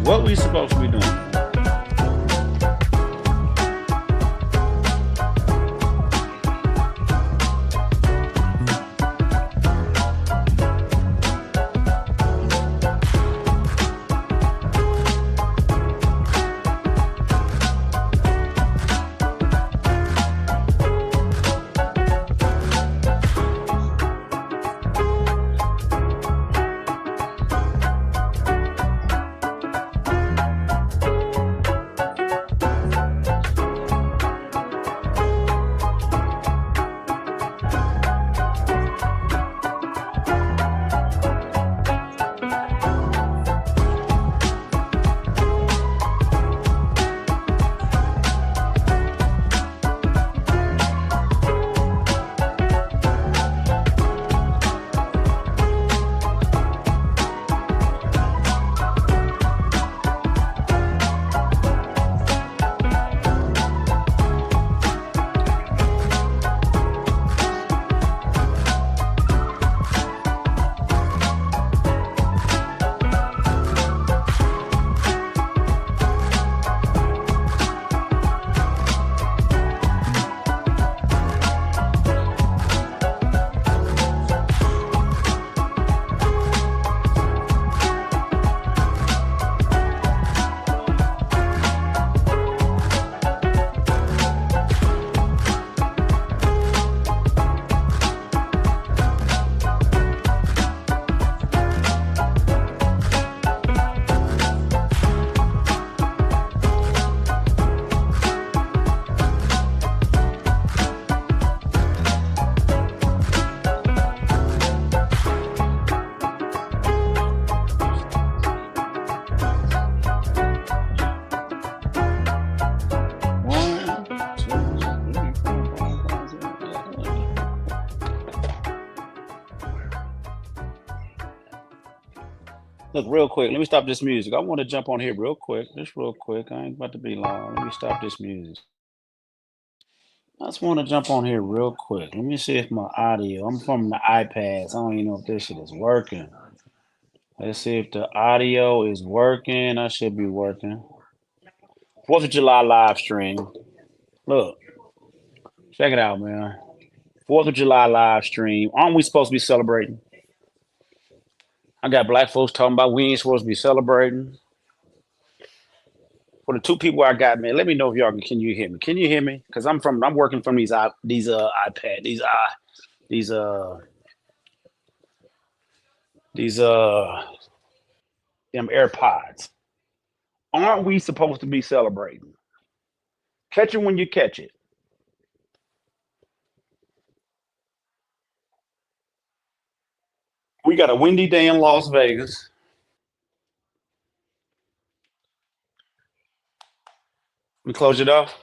What we supposed to be doing? Look, real quick, let me stop this music. I want to jump on here real quick. Just real quick. I ain't about to be long. Let me stop this music. I just want to jump on here real quick. Let me see if my audio, I'm from the iPads. I don't even know if this shit is working. Let's see if the audio is working. I should be working. 4th of July live stream. Look, check it out, man. 4th of July live stream. Aren't we supposed to be celebrating? I got black folks talking about we ain't supposed to be celebrating. For the two people I got, man, let me know if y'all can you hear me? Can you hear me? Because I'm working from these iPad, these them AirPods. Aren't we supposed to be celebrating? Catch it when you catch it. We got a windy day in Las Vegas. We close it off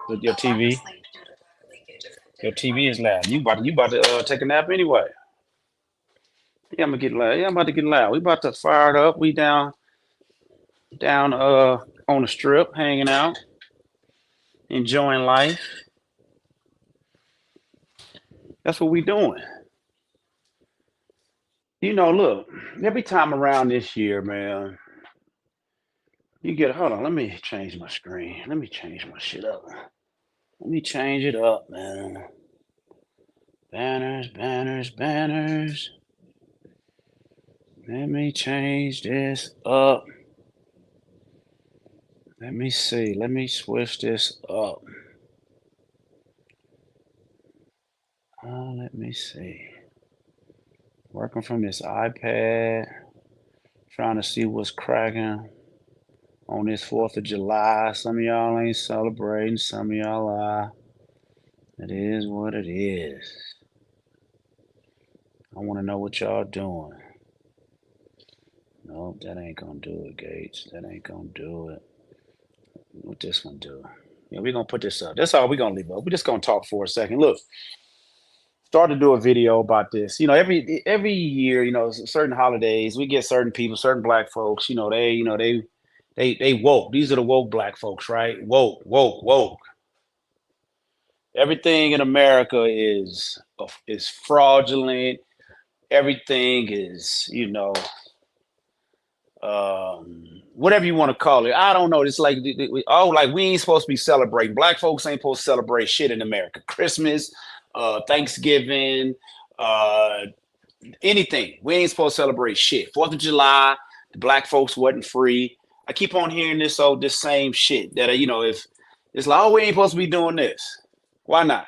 with your TV. Your TV is loud. You about to take a nap anyway. Yeah, I'm gonna get loud. Yeah, I'm about to get loud. We about to fire it up. We down on the strip, hanging out, enjoying life. That's what we doing. Look, every time around this year, man, you get hold on, let me change my screen. Let me change my shit up. Let me change it up, man. Banners, banners, banners. Let me change this up. Let me see. Let me switch this up. Let me see. Working from this iPad, trying to see what's cracking on this 4th of July. Some of y'all ain't celebrating, some of y'all are. It is what it is. I want to know what y'all doing. Nope, that ain't gonna do it, Gates. That ain't gonna do it. What this one do? Yeah, we're gonna put this up. That's all we're gonna leave up. We're just gonna talk for a second. Look, start to do a video about this. Every year, certain holidays, we get certain people, certain black folks, they woke. These are the woke black folks, right? Woke, woke, woke. Everything in America is fraudulent. Everything is, whatever you want to call it. I don't know. It's like like we ain't supposed to be celebrating. Black folks ain't supposed to celebrate shit in America. Christmas, Thanksgiving, uh, anything. We ain't supposed to celebrate shit. 4th of July, the black folks wasn't free. I keep on hearing this same shit that if it's like, oh, we ain't supposed to be doing this. Why not?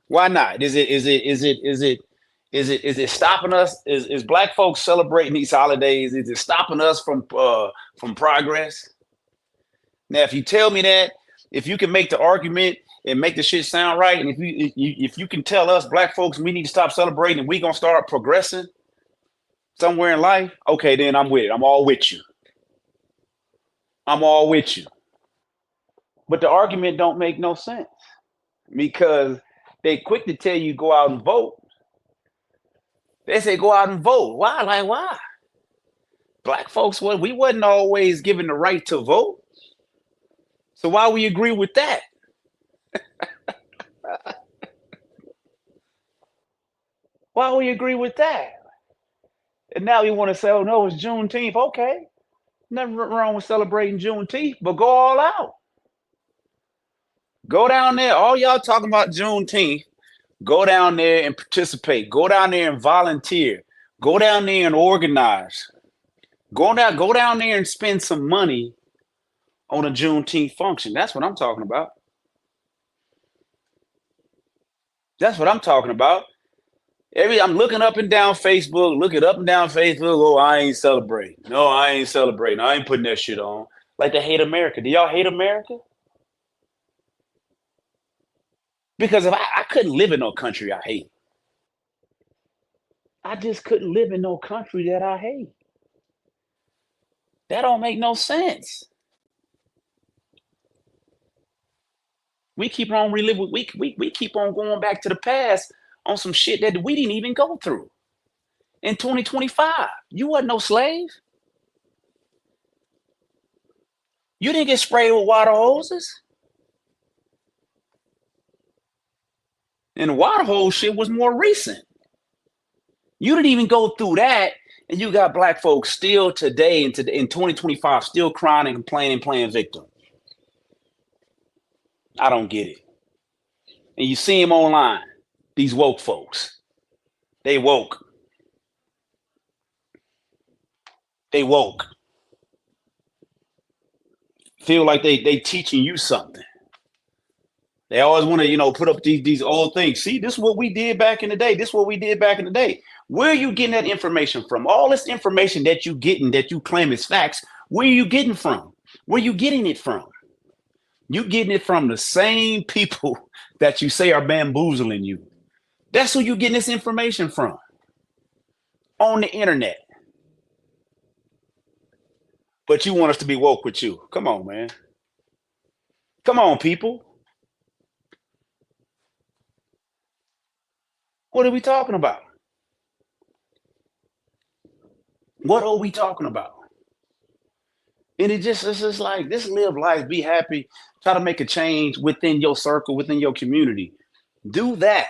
Why not? Is it stopping us? Is black folks celebrating these holidays? Is it stopping us from progress? Now, if you tell me that, if you can make the argument and make the shit sound right, and if you can tell us black folks we need to stop celebrating and we gonna start progressing somewhere in life, okay, then I'm with it. I'm all with you. I'm all with you. But the argument don't make no sense because they quick to tell you go out and vote. They say go out and vote. Why? Like why? Black folks, we wasn't always given the right to vote. So why we agree with that? Why we agree with that? And now you want to say, oh no, it's Juneteenth. Okay. Nothing wrong with celebrating Juneteenth, but go all out. Go down there. All y'all talking about Juneteenth. Go down there and participate. Go down there and volunteer. Go down there and organize. Go down there and spend some money on a Juneteenth function. That's what I'm talking about. That's what I'm talking about. I'm looking up and down Facebook, looking up and down Facebook. Oh, I ain't celebrating. No, I ain't celebrating. I ain't putting that shit on. Like they hate America. Do y'all hate America? Because if I couldn't live in no country I hate. I just couldn't live in no country that I hate. That don't make no sense. We keep on reliving. We keep on going back to the past on some shit that we didn't even go through. In 2025, you wasn't no slave. You didn't get sprayed with water hoses. And the water hose shit was more recent. You didn't even go through that, and you got black folks still today in 2025 still crying and complaining, playing victim. I don't get it. And you see them online, these woke folks. They woke. They woke. Feel like they teaching you something. They always want to, put up these old things. See, this is what we did back in the day. This is what we did back in the day. Where are you getting that information from? All this information that you getting, that you claim is facts, where are you getting from? Where are you getting it from? You getting it from the same people that you say are bamboozling you. That's who you getting this information from. On the internet. But you want us to be woke with you. Come on, man. Come on, people. What are we talking about? What are we talking about? And it's just like this: live life, be happy, try to make a change within your circle, within your community. Do that.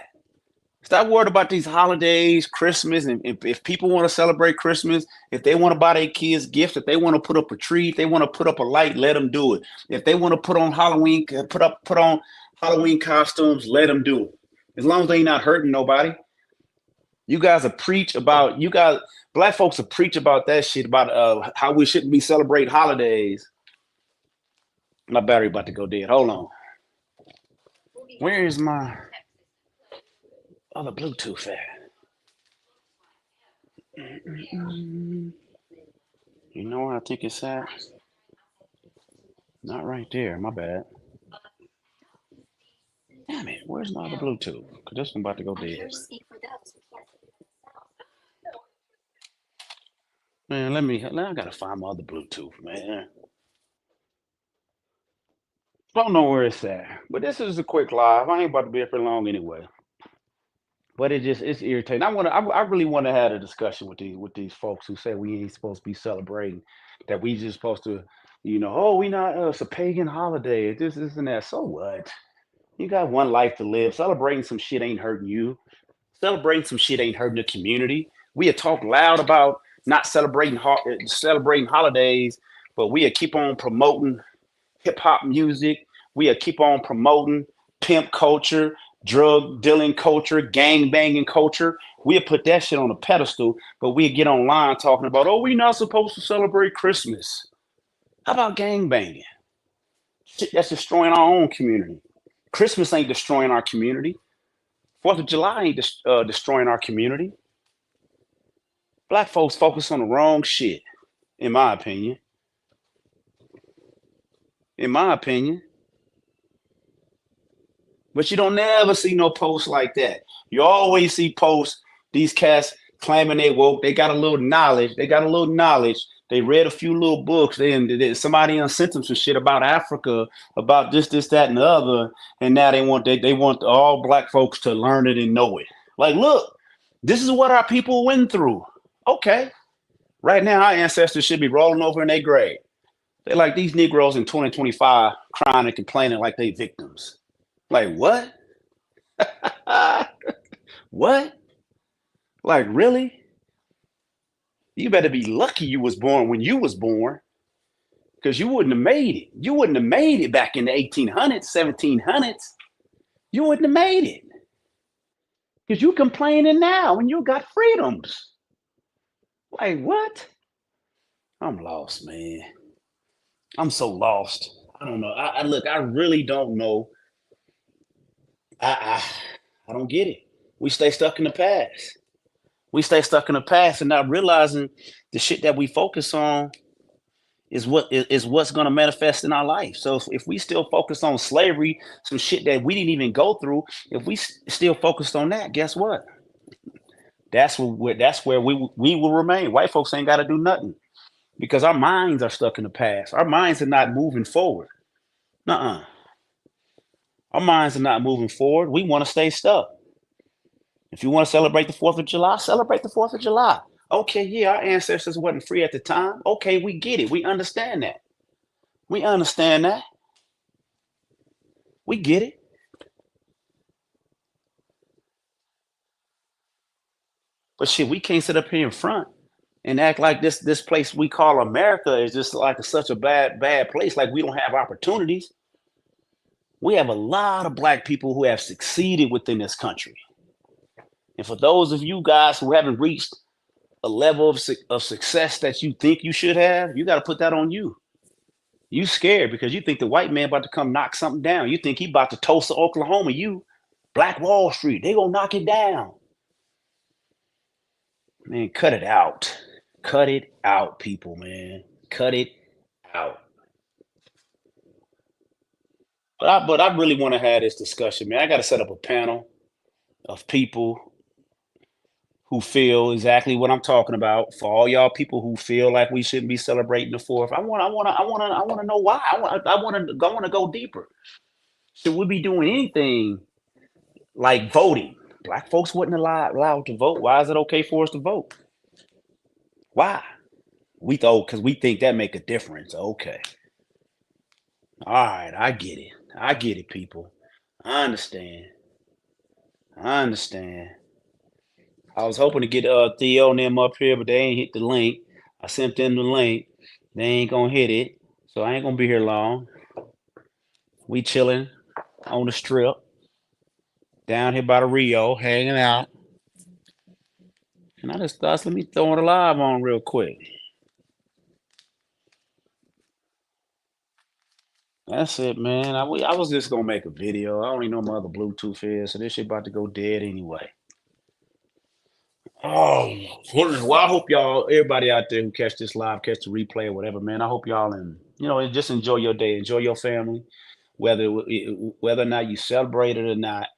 Stop worried about these holidays, Christmas, and if people want to celebrate Christmas, if they want to buy their kids gifts, if they want to put up a tree, if they want to put up a light, let them do it. If they want to put on Halloween costumes, let them do it. As long as they not hurting nobody. You guys black folks will preach about that shit about how we shouldn't be celebrating holidays. My battery about to go dead. Hold on. Where is my other Bluetooth at? You know where I think it's at? Not right there. My bad. Damn it. Where's my other Bluetooth? Because this one about to go dead. Man, I gotta find my other Bluetooth, man. Don't know where it's at. But this is a quick live. I ain't about to be here for long anyway. But it's irritating. I really want to have a discussion with these folks who say we ain't supposed to be celebrating, that we just supposed to, oh, we not it's a pagan holiday, this and that. So what? You got one life to live. Celebrating some shit ain't hurting you. Celebrating some shit ain't hurting the community. We had talked loud about not celebrating holidays, but we'll keep on promoting hip hop music. We'll keep on promoting pimp culture, drug dealing culture, gang banging culture. We'll put that shit on a pedestal, but we'll get online talking about, oh, we're not supposed to celebrate Christmas. How about gang banging? Shit, that's destroying our own community. Christmas ain't destroying our community. Fourth of July ain't destroying our community. Black folks focus on the wrong shit, in my opinion. In my opinion. But you don't never see no posts like that. You always see posts, these cats claiming they woke, they got a little knowledge, They read a few little books. Somebody sent them some shit about Africa, about this, that, and the other, and now they want all black folks to learn it and know it. Like, look, this is what our people went through. Okay, right now our ancestors should be rolling over in their grave. They're like these Negroes in 2025 crying and complaining like they victims. Like what? What? Like really? You better be lucky you was born when you was born, because you wouldn't have made it. You wouldn't have made it back in the 1800s, 1700s. You wouldn't have made it. Because you complaining now when you got freedoms. Like what? I'm lost, man. I'm so lost. I don't know. I look, I really don't know. I don't get it. We stay stuck in the past. We stay stuck in the past and not realizing the shit that we focus on is what's going to manifest in our life. So if we still focus on slavery, some shit that we didn't even go through, if we still focused on that, guess what? That's where we will remain. White folks ain't got to do nothing because our minds are stuck in the past. Our minds are not moving forward. Nuh-uh. Our minds are not moving forward. We want to stay stuck. If you want to celebrate the 4th of July, celebrate the 4th of July. Okay, yeah, our ancestors wasn't free at the time. Okay, we get it. We understand that. We understand that. We get it. But shit, we can't sit up here in front and act like this place we call America is just like such a bad place. Like we don't have opportunities. We have a lot of black people who have succeeded within this country. And for those of you guys who haven't reached a level of success that you think you should have, you got to put that on you. You scared because you think the white man about to come knock something down. You think he about to Tulsa, Oklahoma. You, Black Wall Street, they gonna knock it down. Man, cut it out. Cut it out, people, man. Cut it out. But I really want to have this discussion, man. I got to set up a panel of people who feel exactly what I'm talking about. For all y'all people who feel like we shouldn't be celebrating the 4th, I want to know why. I want to go deeper. Should we be doing anything like voting? Black folks wasn't allowed to vote. Why is it okay for us to vote? Why? We thought because we think that make a difference. Okay. All right, I get it. I get it, people. I understand. I understand. I was hoping to get Theo and them up here, but they ain't hit the link. I sent them the link. They ain't gonna hit it, so I ain't gonna be here long. We chilling on the strip down here by the Rio, hanging out. And I just thought, let me throw it live on real quick. That's it, man. I was just gonna make a video. I don't even know my other Bluetooth is, so this shit about to go dead anyway. Oh, well, I hope y'all, everybody out there who catch this live, catch the replay or whatever, man. I hope y'all and just enjoy your day, enjoy your family, whether or not you celebrate it or not.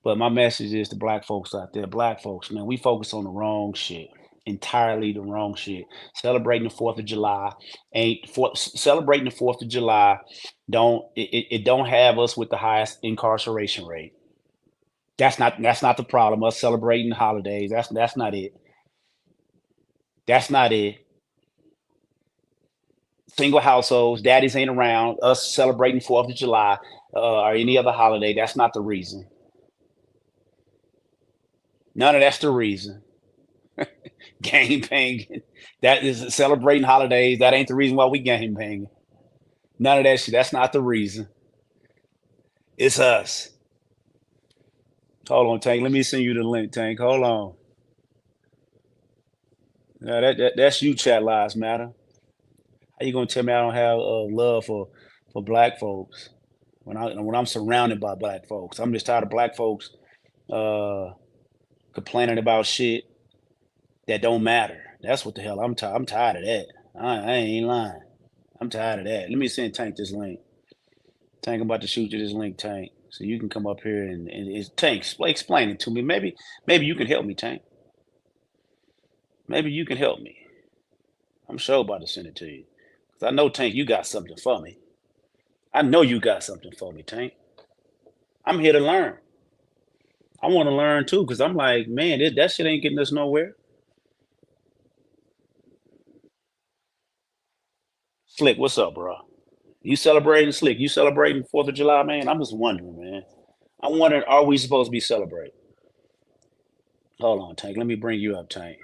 But my message is to black folks out there, black folks, man, we focus on the wrong shit, entirely the wrong shit. Celebrating the 4th of July celebrating the 4th of July it don't have us with the highest incarceration rate. That's not the problem. Us celebrating holidays. That's not it. That's not it. Single households, daddies ain't around. Us celebrating 4th of July or any other holiday. That's not the reason. None of that's the reason. Game banging. That is celebrating holidays. That ain't the reason why we game banging. None of that shit. That's not the reason. It's us. Hold on, Tank. Let me send you the link, Tank. Hold on. That's you, chat lives matter. How you gonna tell me I don't have love for black folks when I'm surrounded by black folks? I'm just tired of black folks uh, complaining about shit that don't matter. That's what the hell I'm tired. I'm tired of that. I ain't lying. I'm tired of that. Let me send Tank this link. Tank, I'm about to shoot you this link, Tank, so you can come up here and it's Tank. Explain it to me. Maybe you can help me, Tank. Maybe you can help me. I'm sure about to send it to you. 'Cause I know, Tank, you got something for me. I know you got something for me, Tank. I'm here to learn. I want to learn too, because I'm like, man, that shit ain't getting us nowhere. Slick, what's up, bro? You celebrating, Slick? You celebrating 4th of July, man? I'm just wondering, man. I'm wondering, are we supposed to be celebrating? Hold on, Tank. Let me bring you up, Tank.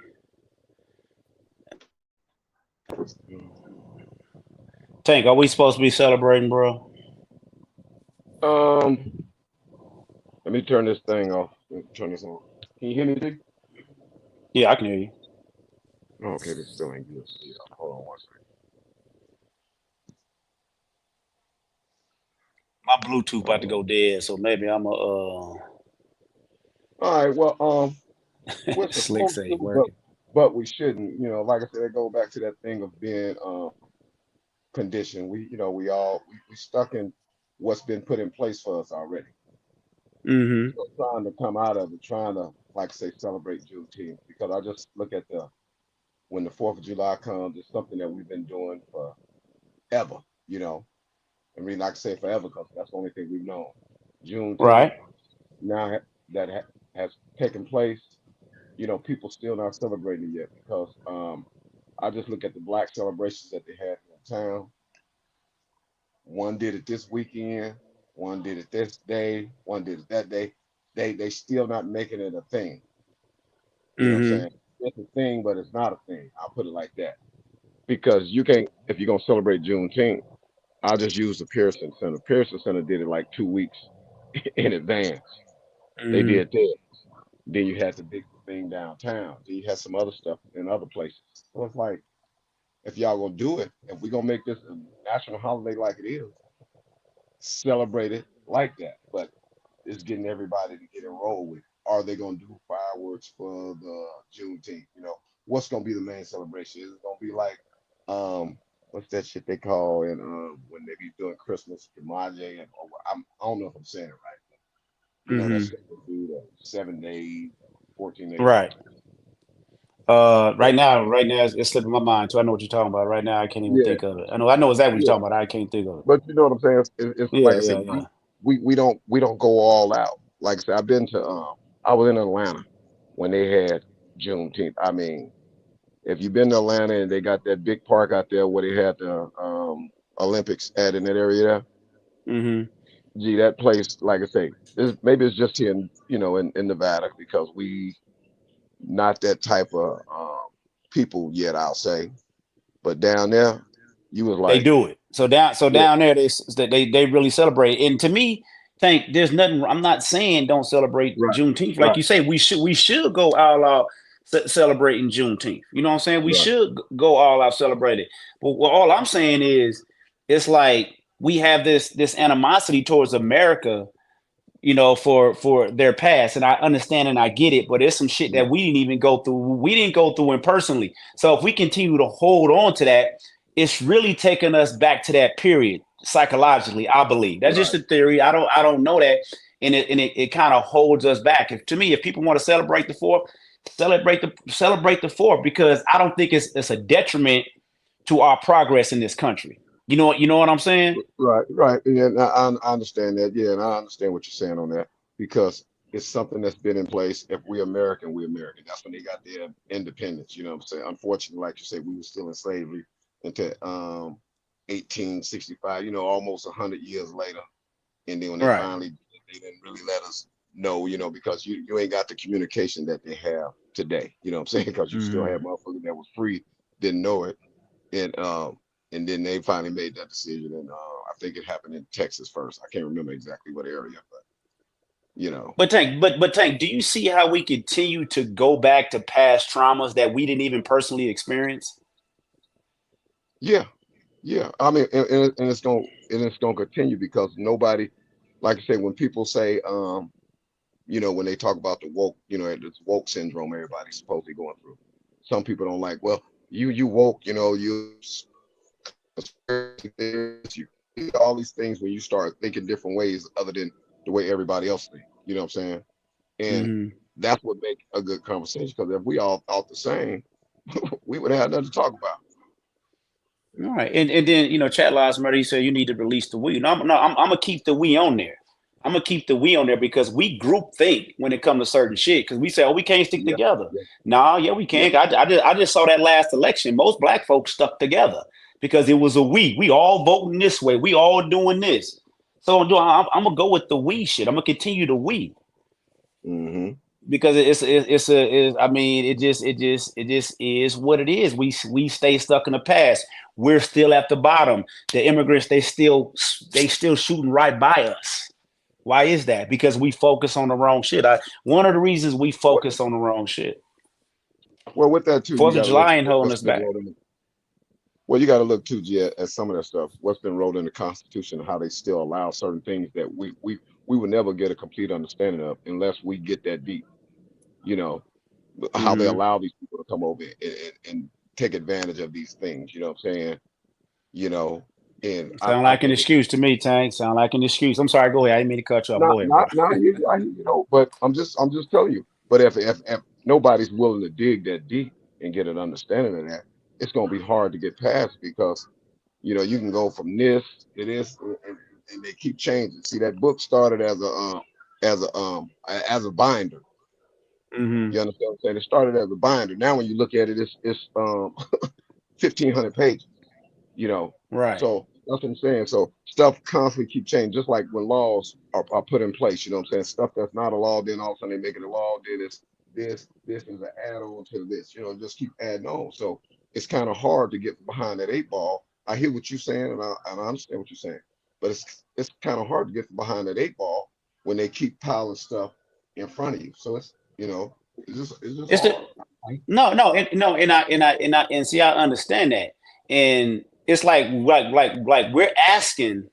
Tank, are we supposed to be celebrating, bro? Um, Let me turn this thing off. Let me turn this on. Can you hear me, Dick? Yeah, I can hear you. Oh, okay, this still ain't good. Yeah, hold on one second. My Bluetooth about to Uh, go dead, so maybe I'm a all right, well, we're Slick supposed say to, ain't working. but we shouldn't. You know, like I said, I go back to that thing of being conditioned. We stuck in what's been put in place for us already. Mm-hmm. So trying to come out of it, trying to, like I say, celebrate Juneteenth, because I just look at the when the 4th of July comes, it's something that we've been doing forever. You know, I mean, like I say forever because that's the only thing we've known. Juneteenth Right. now has taken place. You know, people still not celebrating it yet because I just look at the black celebrations that they had in town. One did it this weekend, one did it this day, one did it that day. They still not making it a thing. You know what I'm Mm-hmm. saying? It's a thing, but it's not a thing. I'll put it like that. Because you can't, if you're gonna celebrate Juneteenth, I'll just use the Pearson Center. Pearson Center did it like 2 weeks in advance. They Mm-hmm. did that. Then you had the big thing downtown. Then you had some other stuff in other places. So it's like, if y'all gonna do it, if we gonna make this a national holiday like it is, celebrate it like that. But it's getting everybody to get enrolled with. Are they gonna do fireworks for the Juneteenth? You know, what's gonna be the main celebration? Is it gonna be like what's that shit they call in when they be doing Christmas, Jumaje, and or I don't know if I'm saying it right. You know, that Mm-hmm. stuff they do the 7 days, 14 days. Right. So, Right now, it's slipping my mind too. I know what you're talking about. Right now, I can't even yeah, think of it. I know exactly what yeah. you're talking about. I can't think of it. But you know what I'm saying? It's like Yeah, I said, yeah, yeah. we don't go all out. Like I said, I've been to I was in Atlanta when they had Juneteenth. I mean, if you've been to Atlanta and they got that big park out there where they had the Olympics at in that area there, Mm-hmm. gee, that place, like I say, maybe it's just here in Nevada because we not that type of people yet, I'll say. But down there, you was They like, do it. So yeah, down there, they really celebrate. And to me, think there's nothing. I'm not saying don't celebrate right, Juneteenth. Like right, you say, we should go all out celebrating Juneteenth. You know what I'm saying? We right, should go all out celebrate it. But all I'm saying is, it's like we have this animosity towards America, for their past. And I understand and I get it, but there's some shit that right, we didn't even go through. We didn't go through it personally. So if we continue to hold on to that, it's really taking us back to that period psychologically. I believe that's just right, a theory. I don't know that, and it kind of holds us back. To me, if people want to celebrate the fourth, celebrate the fourth, because I don't think it's a detriment to our progress in this country. You know what I'm saying? right. Yeah, and I understand that. Yeah, and I understand what you're saying on that because it's something that's been in place. If we American, we American. That's when they got their independence. You know what I'm saying? Unfortunately, like you say, we were still in slavery until 1865. You know, almost 100 years later. And then when they Right. finally, they didn't really let us. know, because you ain't got the communication that they have today. You know what I'm saying? Because you still have Mm-hmm. motherfuckers that was free, didn't know it, and then they finally made that decision. And I think it happened in Texas first. I can't remember exactly what area, but you know, Tank, do you see how we continue to go back to past traumas that we didn't even personally experience? yeah, yeah. I mean, and it's gonna continue because nobody, like I say, when people say, when they talk about the woke, it's woke syndrome everybody's supposedly going through. Some people don't like, well, you woke, you conspiracy theorists, you all these things when you start thinking different ways other than the way everybody else thinks. You know what I'm saying? And Mm-hmm. that's what makes a good conversation. Because if we all thought the same, we would have nothing to talk about. All right, and then Chat Lives Matter. He said you need to release the we. No, I'm gonna keep the we on there. I'm gonna keep the we on there because we group think when it comes to certain shit. Because we say, oh, we can't stick Yeah, together. yeah, Nah, yeah, we yeah. can. I just saw that last election. Most black folks stuck together because it was a we. We all voting this way. We all doing this. So I'm gonna go with the we shit. I'm gonna continue the we Mm-hmm. because I mean it just is what it is. We stay stuck in the past. We're still at the bottom. The immigrants they still shooting right by us. Why is that? Because we focus on the wrong shit. One of the reasons we focus on the wrong shit. Well, with that too, you Fourth of got to look July ain't holding what's us been back. wrote in. Well, you got to look too, Jet, at some of that stuff. What's been wrote in the Constitution, how they still allow certain things that we would never get a complete understanding of unless we get that deep. You know, how they Mm-hmm. allow these people to come over and take advantage of these things. You know what I'm saying? You know, and Sound I like an think it's excuse to me, Tank. Sound like an excuse. I'm sorry. Go ahead. I didn't mean to cut you off. not Go ahead, bro. not not but I'm just telling you. But if nobody's willing to dig that deep and get an understanding of that, it's gonna be hard to get past because you can go from this to this, and they keep changing. See, that book started as a binder. Mm-hmm. You understand what I'm saying? It started as a binder. Now, when you look at it, it's 1,500 pages. You know, Right. so that's what I'm saying. So stuff constantly keep changing, just like when laws are put in place. You know what I'm saying? Stuff that's not a law, then all of a sudden they make it a law. Then it's this is an add-on to this. Just keep adding on. So it's kind of hard to get behind that eight ball. I hear what you're saying, and I understand what you're saying, but it's kind of hard to get behind that eight ball when they keep piling stuff in front of you. So it's just It's the hard. No, no, no, and see, I understand that, and it's like we're asking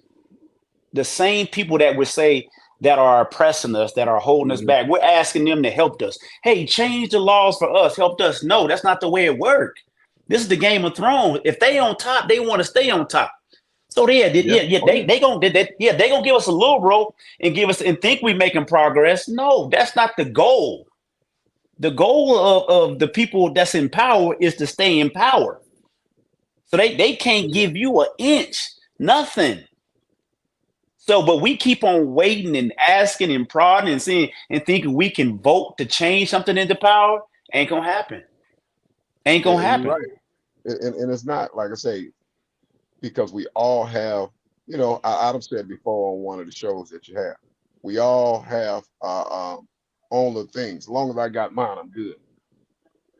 the same people that would say that are oppressing us, that are holding us Mhm. back. We're asking them to help us. Hey, change the laws for us. Help us. No, that's not the way it works. This is the Game of Thrones. If they on top, they want to stay on top. So Yeah. yeah, Oh yeah. they gonna give us a little rope and give us and think we making progress. No, that's not the goal. The goal of the people that's in power is to stay in power. So they can't give you an inch, nothing. So, but we keep on waiting and asking and prodding and seeing and thinking we can vote to change something into power. Ain't gonna happen. Ain't gonna And you're happen. right. And it's not like I say, because we all have, I've said before on one of the shows that you have, we all have own the things. As long as I got mine, I'm good.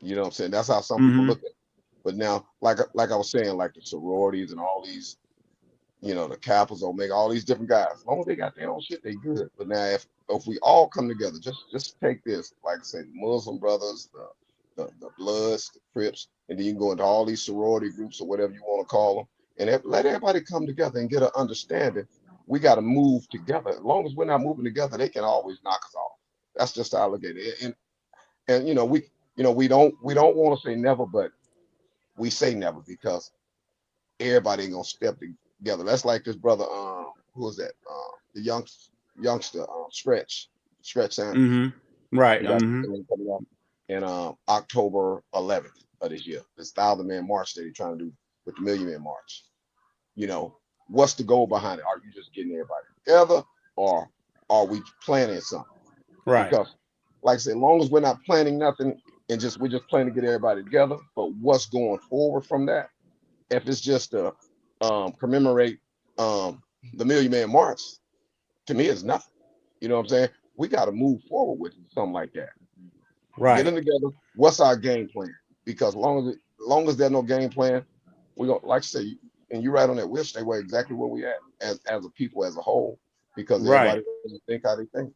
You know what I'm saying? That's how some people Mm-hmm. look at it. But now, like I was saying, like the sororities and all these, the Kappas, Omega, all these different guys. As long as they got their own shit, they good. But now, if we all come together, just take this, like I said, the Muslim brothers, the Bloods, the Crips, and then you can go into all these sorority groups or whatever you want to call them, and let everybody come together and get an understanding. We got to move together. As long as we're not moving together, they can always knock us off. That's just how I look at it. And we don't want to say never, but we say never because everybody ain't gonna step together. That's like this brother, who is that? The youngster, Stretch Sanders. Mm-hmm. Right. He got Mm-hmm. something coming up in October 11th of this year. This 1,000-man march that he's trying to do with the Million Man March. You know, what's the goal behind it? Are you just getting everybody together, or are we planning something? Right. Because, like I said, as long as we're not planning nothing and we're just planning to get everybody together, but what's going forward from that? If it's just to commemorate the Million Man March, to me, it's nothing. You know what I'm saying? we got to move forward with something like that. Get Right. them together. What's our game plan? Because long as there's no game plan, we don't like I say, and you're right on that. We'll stay where exactly where we at as a people as a whole, because Right. everybody doesn't think how they think. You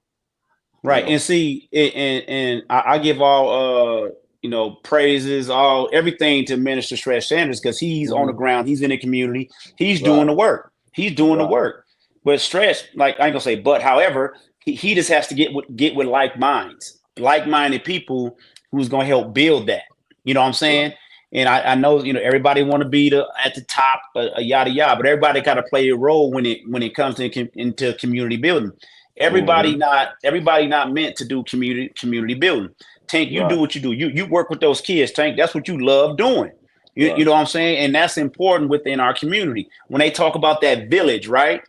Right. know. And see, and I give all praises, all everything to Minister Stretch Sanders because he's on the Mhm. ground, he's in the community, he's doing Right. the work. He's doing the Right. work. But Stretch, like I ain't gonna say, but however, he just has to get with like-minded people who's gonna help build that. You know what I'm Right. saying? And I know everybody want to be at the top, yada yada, but everybody got to play a role when it comes into community building. Everybody Hmm. not meant to do community building. Tank, you do Right. what you do. You work with those kids, Tank. That's what you love doing. You Right. know what I'm saying? And that's important within our community. When they talk about that village, right?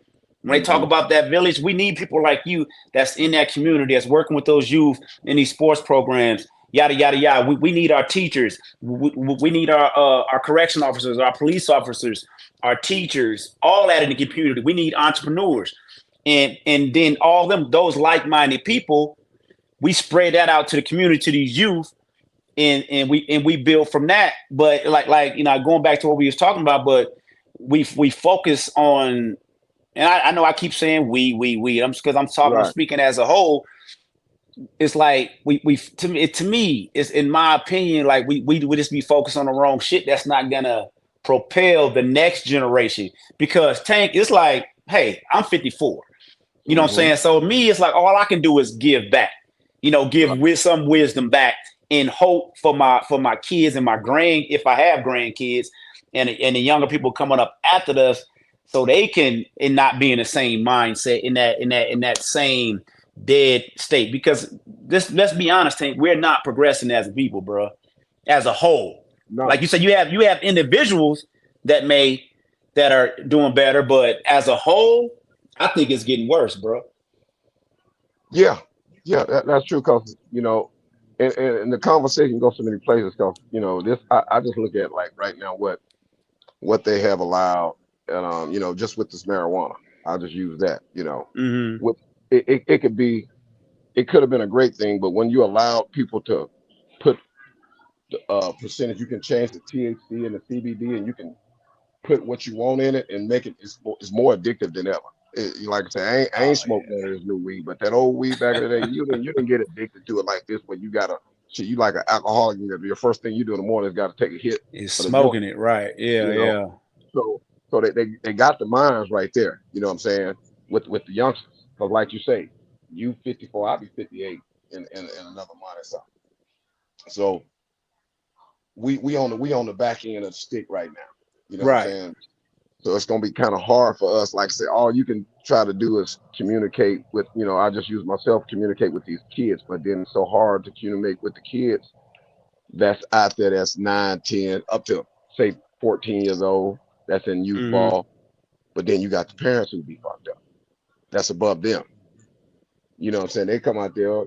When they talk Hmm. about that village, we need people like you that's in that community, that's working with those youth in these sports programs, yada yada yada. We need our teachers. We need our correction officers, our police officers, our teachers, all that in the community. We need entrepreneurs, and then all those like-minded people, we spread that out to the community, to these youth, and we build from that. But like going back to what we was talking about, but we focus on, and I know I keep saying we. I'm Right. speaking as a whole. It's like we to me, it's in my opinion, like we just be focused on the wrong shit that's not gonna propel the next generation. Because Tank, it's like, hey, I'm 54. You know what I'm Hmm. saying? So me, it's like all I can do is give back. Give Right. with some wisdom back and hope for my kids and my if I have grandkids, and the younger people coming up after us, so they can and not be in the same mindset, in that same dead state. Because let's be honest, Tank, we're not progressing as a people, bro, as a whole. Like No. you said, you have individuals that are doing better, but as a whole, I think it's getting worse, bro. Yeah. Yeah. That's true. Because and the conversation goes so many places. Because this, I just look at like right now what they have allowed, and just with this marijuana. I'll just use that. Hmm. With it could be, it could have been a great thing, but when you allow people to put the percentage, you can change the THC and the CBD, and you can put what you want in it and make it. It's more addictive than ever. Like I say, I ain't Oh smoked none of this new weed, but that old weed back in the day, you didn't get addicted to it like this, where you gotta. So you like an alcoholic, your first thing you do in the morning is got to take a hit yeah, it's of the joint. smoking it, right? Yeah, You know, yeah. so they got the minds right there. You know what I'm saying, with the youngsters. Because like you say, you 54, I'll be 58 in another month or something. So we on the back end of the stick right now. You know what I'm Right. saying? So it's gonna be kind of hard for us. Like I say, all you can try to do is communicate with. I just use myself, communicate with these kids, but then it's so hard to communicate with the kids that's out there, that's 9, 10, up to say 14 years old, that's in youth Hmm. ball. But then you got the parents who be fucked up. That's above them. You know what I'm saying? They come out there,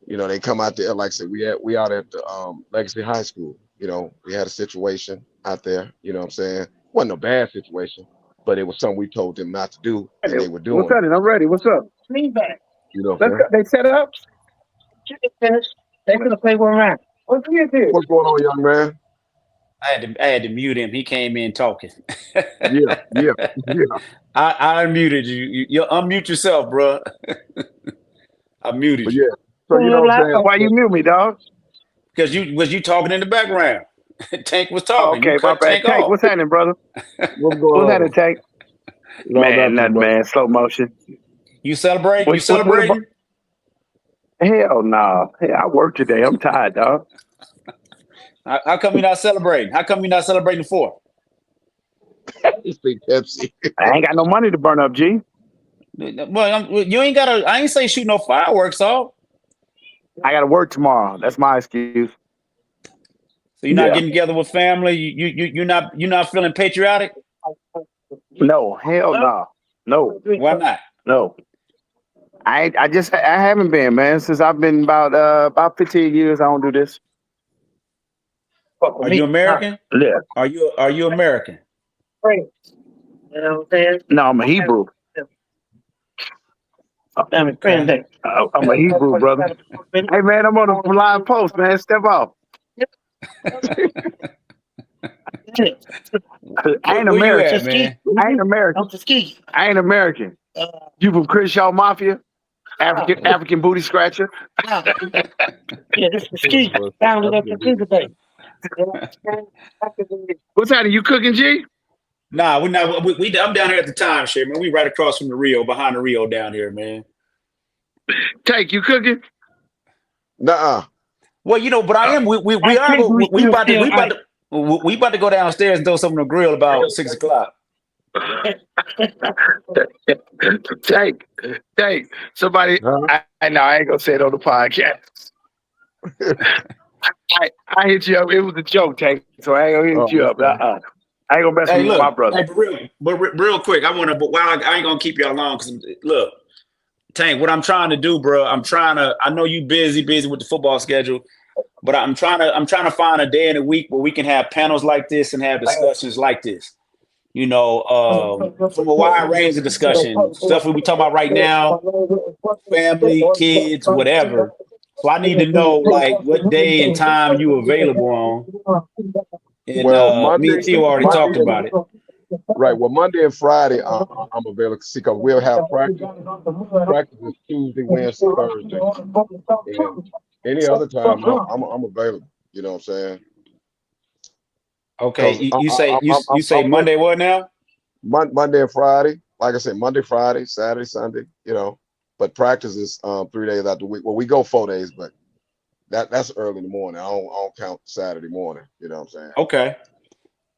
they come out there, like I said, we out at the Legacy High School. We had a situation out there, you know what I'm saying? Wasn't a bad situation, but it was something we told them not to do, Hey, and they were what's doing it. happening? I'm ready. What's up? Feedback. You know what I'm Let's saying? go. They set up. Chicken finish. They gonna play one round. What's here? What's going on, young man? I had to mute him. He came in talking. Yeah, yeah, yeah. I unmuted you. You unmute yourself, bro. I muted But you yeah, so you know what I'm saying? Why you mute me, dog? because you talking in the background. Tank was Oh, talking. You okay, my cut bad. Tank Tank, off. what's happening, brother? What's going What's happening, on? Tank? No, Man, nothing, nothing, brother. man. Slow motion. You celebrating? You What's in the celebrating? Hell no. Hey, I work today. I'm tired, dog. How come you're not celebrating? How come you're not celebrating the 4th? It's big Pepsi. I ain't got no money to burn up, G. Well, you ain't got to. I ain't say shoot no fireworks off. I got to work tomorrow. That's my excuse. So you're not Yeah. getting together with family. You're not feeling patriotic. No. Hell no. No. Why not? No. I haven't been, man, since I've been about 15 years. I don't do this. Fuck with Are you me. Huh? American? Yeah. Are you American? You know what I'm saying? No, I'm a Hebrew. Damn Okay. it, I'm a Hebrew brother. Hey man, I'm on a live post, man. Step off. I ain't Where you American. at, man? I ain't American. I ain't American. You from Crenshaw Mafia? African booty scratcher. Yeah, this is ski. Found it at the ski today. What's that? Are you cooking, G? Nah, we not. I'm down here at the timeshare, man. We right across from the Rio, behind the Rio down here, man. Take you cooking? Nuh-uh. Well, but I am. We I are. think We about to. still We about to go downstairs and throw something on the grill about 6 o'clock. Take. Somebody. Huh? I know. I ain't gonna say it on the podcast. I hit you up. It was a joke, Tank. So I ain't gonna hit you up. Okay. I ain't gonna mess Hey, with look. my brother. Hey, real quick, I want to. But while I ain't gonna keep y'all long, because look, Tank, what I'm trying to do, bro. I know you busy with the football schedule, but I'm trying to find a day in the week where we can have panels like this and have discussions like this. From a wide range of discussion, stuff we talk about right now, family, kids, whatever. So I need to know like what day and time you available on. And Well, me and Theo already talked about it. right. Well, Monday and Friday, I'm available because we'll have practice. Practice is Tuesday, Wednesday, Thursday, and any other time I'm available. You know what I'm saying? Okay, 'Cause you say you say I'm Monday what now? Monday and Friday. Like I said, Monday, Friday, Saturday, Sunday. But practice is 3 days out the week. Well, we go 4 days, but that's early in the morning. I don't count Saturday morning. You know what I'm saying? Okay.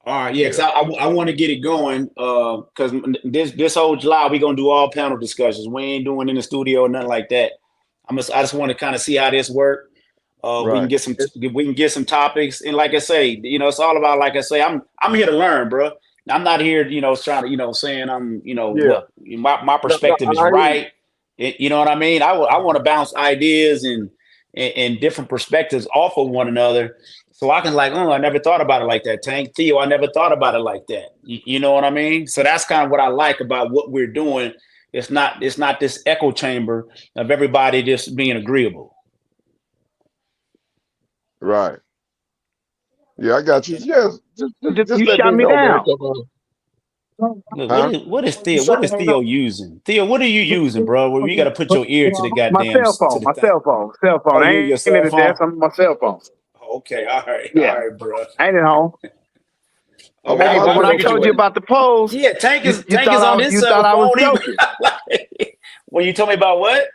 All right, yeah, because I want to get it going. Because this whole July we gonna do all panel discussions. We ain't doing in the studio or nothing like that. I just want to kind of see how this work. We can Right. get some topics, and like I say, it's all about, like I say, I'm here to learn, bro. I'm not here, trying to, saying I'm, Yeah. what my No, perspective is I hear you. right. You know what I mean? I want to bounce ideas and different perspectives off of one another, so I can like, oh, I never thought about it like that. Tank, Theo, I never thought about it like that. You know what I mean? So that's kind of what I like about what we're doing. It's not this echo chamber of everybody just being agreeable. Right. Yeah, I got you. Yes. Just You let shut me me know, man. down. 'Cause, Look, huh? what is Theo using? Theo, what are you using, bro? Where you got to put your ear to the My goddamn cell phone. to the thing? Cell phone. Oh, I you your ain't at cell the phone? desk. I'm on my cell phone. Okay, Yeah. all right, bro. I ain't at home. I'm Okay, on well, my I When I figured you told you would. about the polls, Yeah, Tank you is thought on this you cell thought I was phone. joking. When you told me about what?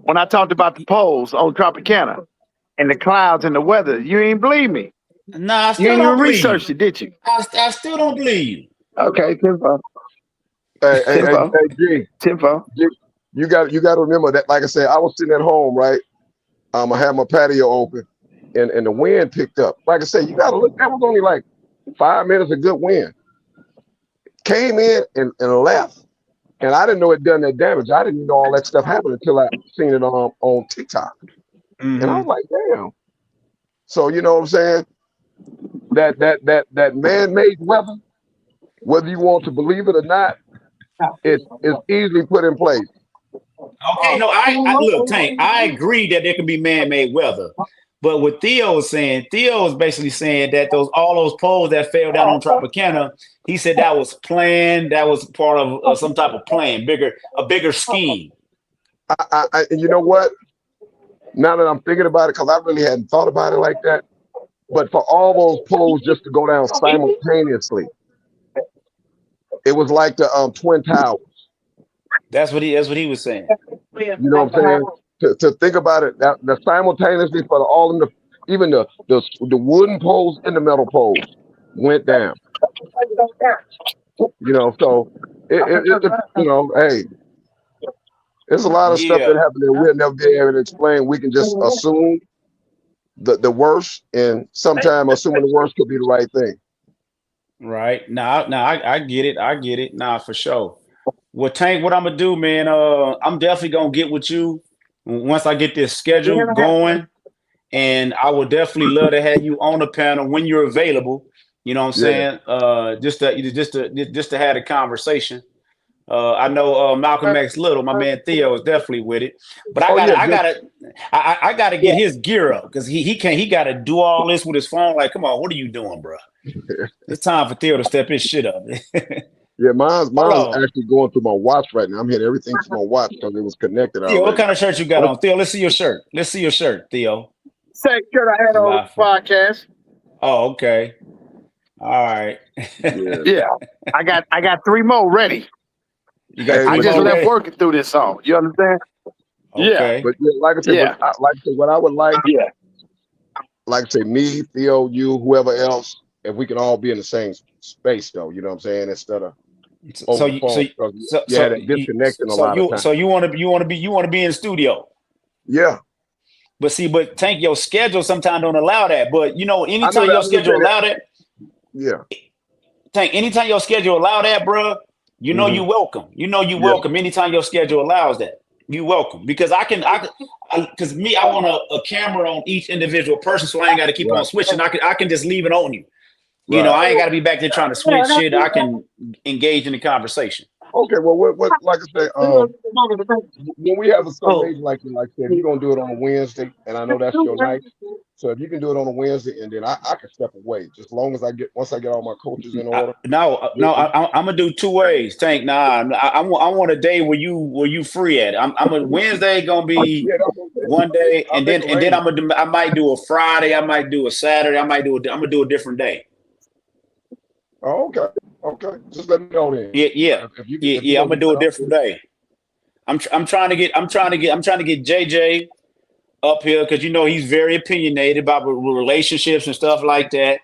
When I talked about the polls on Tropicana and the clouds and the weather, you ain't believe me. Nah, I You still ain't don't even believe researched you. it, did you? I still don't believe you. Okay, Timbo. Hey, G, Timbo. G, you got to remember that. Like I said, I was sitting at home, right? I had my patio open, and the wind picked up. Like I said, you got to look. That was only like 5 minutes of good wind. Came in and left, and I didn't know it done that damage. I didn't know all that stuff happened until I seen it on TikTok, and I was like, damn. So you know what I'm saying? That man-made weather, whether you want to believe it or not, it's easily put in place. Okay, no, I look, Tank. I agree that there can be man-made weather, but what Theo is saying, Theo is basically saying that all those poles that fell down on Tropicana, he said that was planned. That was part of some type of plan, a bigger scheme. And you know what? Now that I'm thinking about it, because I really hadn't thought about it like that, but for all those poles just to go down simultaneously, it was like the Twin Towers. That's what he was saying. You know what I'm saying? To think about it, that simultaneously for all of the, even the wooden poles and the metal poles went down. So hey, there's a lot of stuff that Yeah, happened that we'll never be able to explain. We can just assume the worst, and sometimes assuming the worst could be the right thing. right. Now, I get it. I get it. Nah, for sure. Well, Tank, what I'm gonna do, man? I'm definitely gonna get with you once I get this schedule going, and I would definitely love to have you on the panel when you're available. You know what I'm Yeah. saying? Just to have a conversation. I know Malcolm X Little, my man Theo, is definitely with it. But Oh yeah, I gotta Yeah. get his gear up because he got to do all this with his phone. Like, come on, what are you doing, bro? It's time for Theo to step his shit up. yeah. Mine's Hold on, actually going through my watch right now. I'm hitting everything to my watch because it was connected Theo, what already. kind of shirt you got What? on? Theo, let's see your shirt. Let's see your shirt, Theo. Same shirt I had You on the live from? podcast. Oh, okay. All right. Yeah. Yeah, I got 3 more ready. You got Hey, I three but just more left ready? working through this song. You understand? Yeah, Okay. but yeah, like I said, yeah, what I would like yeah. I say, me, Theo, you, whoever else, if we can all be in the same space, though, you know what I'm saying, instead of So over the you phone, because you had that disconnecting a lot of times. you want to be in the studio. Yeah, But see, but Tank, your schedule sometimes don't allow that. But you know, I know anytime that. your I'm gonna schedule say that. allow that, Yeah. Tank, anytime your schedule allow that, bro, you know you Hmm. welcome. You know you Yeah. welcome anytime your schedule allows that. You welcome because because me, I want a camera on each individual person, so I ain't got to keep on Right. switching. I can just leave it on you. You know, Right. I ain't got to be back there trying to switch shit. I can engage in the conversation. Okay. Well, what? Like I say, when we have a certain Oh, age, like I said, if you're gonna do it on a Wednesday, and I know that's your night, so if you can do it on a Wednesday, and then I can step away, just as long as once I get all my coaches in order. I'm gonna do 2 ways. Tank, nah, I want a day where you free at. I'm a Wednesday gonna be Yeah, that's what I'm saying. one day, I'll make and then arrangements. I might do a Friday, I might do a Saturday, I'm gonna do a different day. Oh, okay. Okay. Just let me know then. Yeah, yeah, If you yeah. I'm gonna gonna do do that, a I'll different do day. I'm trying to get JJ up here because you know he's very opinionated about relationships and stuff like that,